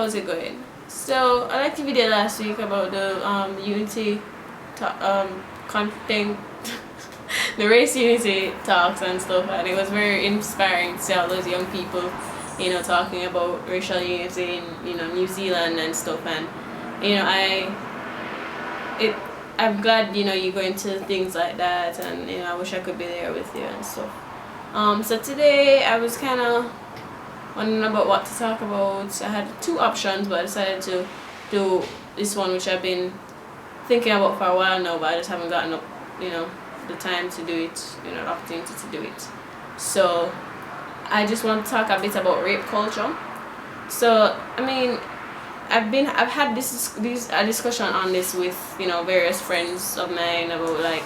how's it going? So I liked the video last week about the unity thing, the race unity talks and stuff, and it was very inspiring to see all those young people, talking about racial unity in New Zealand and stuff. And I'm glad you go into things like that, and I wish I could be there with you and stuff. So today I was kind of wondering about what to talk about. I had two options, but I decided to do this one, which I've been thinking about for a while now, but I just haven't gotten up, the time to do it, the opportunity to do it. So I just want to talk a bit about rape culture. So I mean, I've had a discussion on this with various friends of mine about like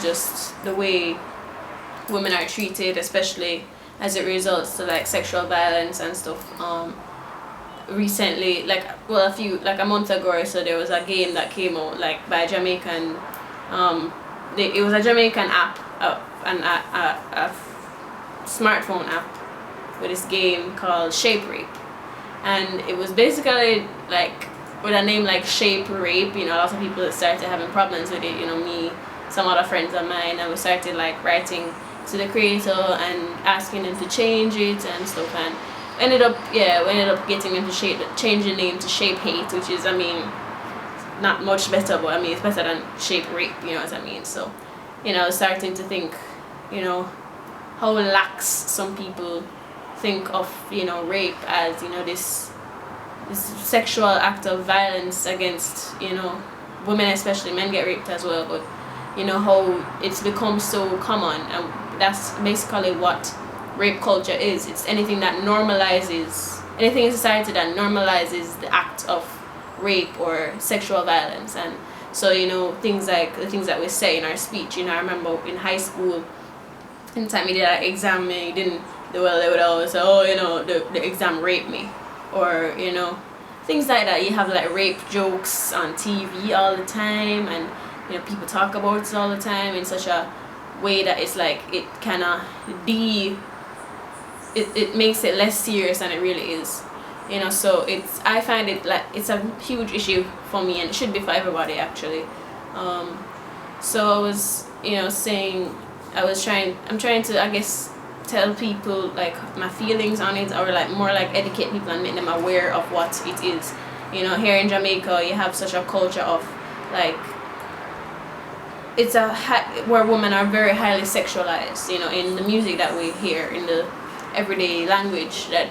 just the way women are treated, especially as it results to like sexual violence and stuff. Recently, a month ago or so, there was a game that came out like by a Jamaican. It was a Jamaican app, a smartphone app with this game called Shape Rape, and it was basically like with a name like Shape Rape. A lot of people started having problems with it. Me, some other friends of mine, and we started like writing to the creator and asking them to change it and stuff, and we ended up getting them to change the name to Shape Hate, which is, not much better, but it's better than Shape Rape, what I mean. So starting to think how lax some people think of rape as this sexual act of violence against women, especially. Men get raped as well, but how it's become so common, and that's basically what rape culture is. It's anything in society that normalizes the act of rape or sexual violence. And so things like the things that we say in our speech. I remember in high school, in the time you did an exam and you didn't do well, they would always say, oh, the exam raped me, or things like that. You have like rape jokes on TV all the time, and people talk about it all the time in such a way that it's like it kind of it makes it less serious than it really is. So I find it like it's a huge issue for me, and it should be for everybody actually. So I was saying I'm trying to, I guess, tell people like my feelings on it, or like more like educate people and make them aware of what it is. Here in Jamaica you have such a culture of like where women are very highly sexualized, in the music that we hear, in the everyday language that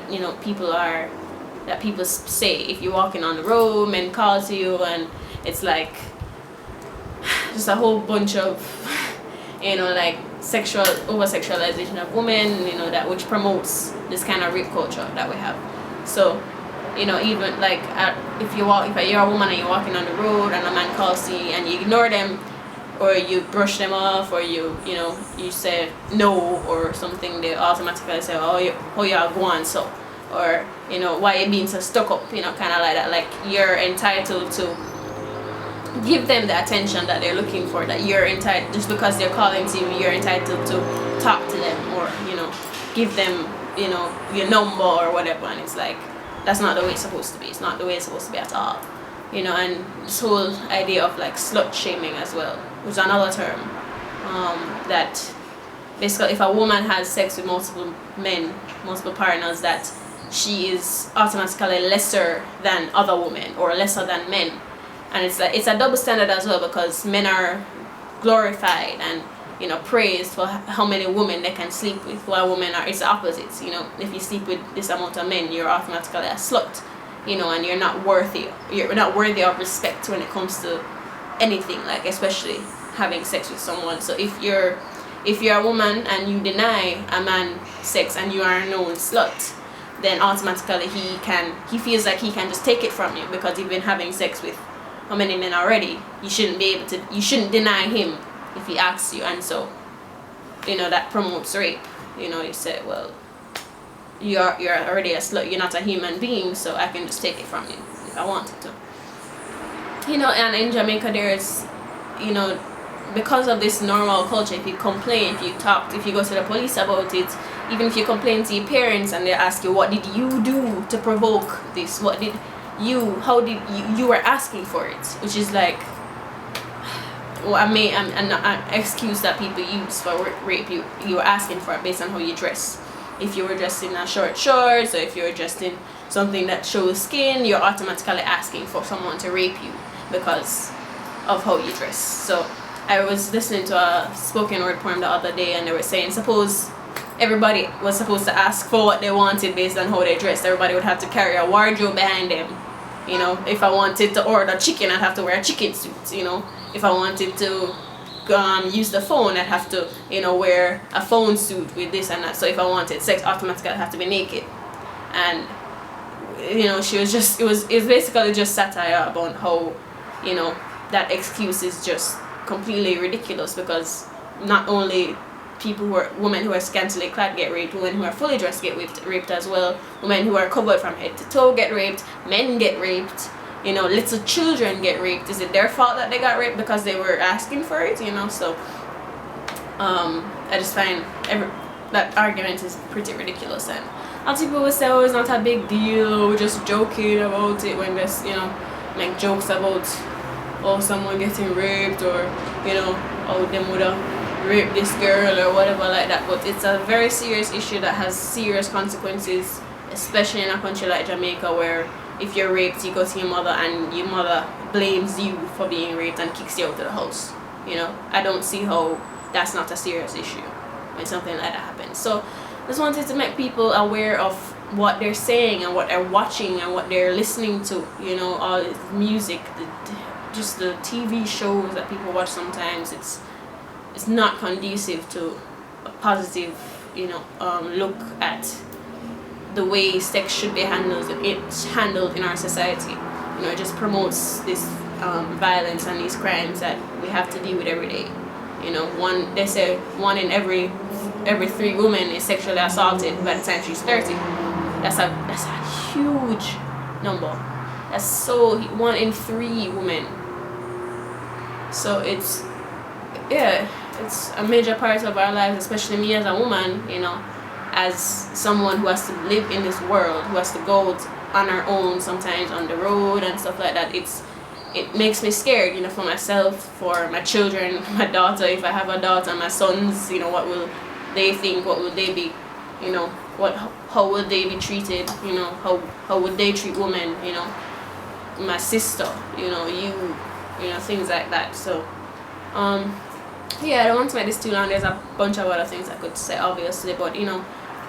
people say. If you're walking on the road, men call to you, and it's like just a whole bunch of like sexual over sexualization of women, that which promotes this kind of rape culture that we have. So even like if you're a woman and you're walking on the road and a man calls to you and you ignore them, or you brush them off, or you say no or something, they automatically say, oh you are going so, or why you being so stuck up, kind of like that. Like you're entitled to give them the attention that they're looking for, that you're entitled, just because they're calling to you, you're entitled to talk to them, or give them your number or whatever. And it's like, that's not the way it's supposed to be. It's not the way it's supposed to be at all. And this whole idea of like slut shaming as well, which is another term, that basically if a woman has sex with multiple partners, that she is automatically lesser than other women or lesser than men. And it's like, it's a double standard as well, because men are glorified and praised for how many women they can sleep with, while women it's the opposite. If you sleep with this amount of men, you're automatically a slut, and you're not worthy of respect when it comes to anything, like especially having sex with someone. So if you're a woman and you deny a man sex and you are a known slut, then automatically he feels like he can just take it from you, because you've been having sex with how many men already. You shouldn't deny him if he asks you. And so that promotes rape. You say, well, you're already a slut, you're not a human being, so I can just take it from you if I wanted to. And in Jamaica there's because of this normal culture, if you complain, if you go to the police about it, even if you complain to your parents and they ask you, what did you do to provoke this, what did you were asking for it, which is like, well, an excuse that people use for rape. You were asking for it based on how you dress. If you were dressed in a short shorts, or if you were dressed in something that shows skin, you're automatically asking for someone to rape you because of how you dress. So I was listening to a spoken word poem the other day, and they were saying, suppose everybody was supposed to ask for what they wanted based on how they dressed. Everybody would have to carry a wardrobe behind them. You know, if I wanted to order chicken, I'd have to wear a chicken suit. You know, if I wanted to use the phone, I'd have to, you know, wear a phone suit with this and that. So if I wanted sex, automatically I'd have to be naked. And you know, she was just, it was basically just satire about how, you know, that excuse is just completely ridiculous, because not only women who are scantily clad get raped, women who are fully dressed get raped as well, women who are covered from head to toe get raped, men get raped, you know, little children get raped. Is it their fault that they got raped because they were asking for it, you know? So I just find that argument is pretty ridiculous, and lots of people will say, oh, it's not a big deal, we're just joking about it, when there's, you know, make jokes about, oh, someone getting raped, or, you know, oh, them would have rape this girl or whatever like that. But it's a very serious issue that has serious consequences, especially in a country like Jamaica, where if you're raped, you go to your mother and your mother blames you for being raped and kicks you out of the house. You know, I don't see how that's not a serious issue when something like that happens. So just wanted to make people aware of what they're saying and what they're watching and what they're listening to, you know, all this music, just the TV shows that people watch sometimes. It's not conducive to a positive, you know, look at the way sex should be handled. It's handled in our society. You know, it just promotes this violence and these crimes that we have to deal with every day. You know, they say one in every 3 women is sexually assaulted by the time she's 30. That's a huge number. That's so 1 in 3 women. So it's a major part of our lives, especially me as a woman, you know, as someone who has to live in this world, who has to go on her own sometimes on the road and stuff like that. It makes me scared, you know, for myself, for my children, my daughter, if I have a daughter, my sons, you know, what will they think, what will they be, you know, how will they be treated, you know, how would they treat women, you know, my sister, you know, you know, things like that. So yeah, I don't want to make this too long. There's a bunch of other things I could say, obviously, but you know,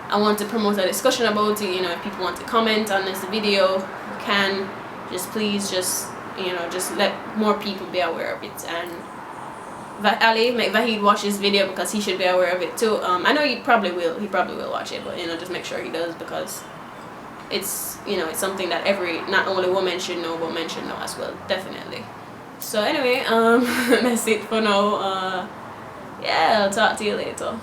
I want to promote a discussion about it. You know, if people want to comment on this video, you can please you know, just let more people be aware of it. And Ali, make Vahid watch this video because he should be aware of it too. I know he probably will watch it, but you know, just make sure he does, because it's, you know, it's something that not only women should know, but men should know as well, definitely. So anyway, that's it for now. Yeah, I'll talk to you later.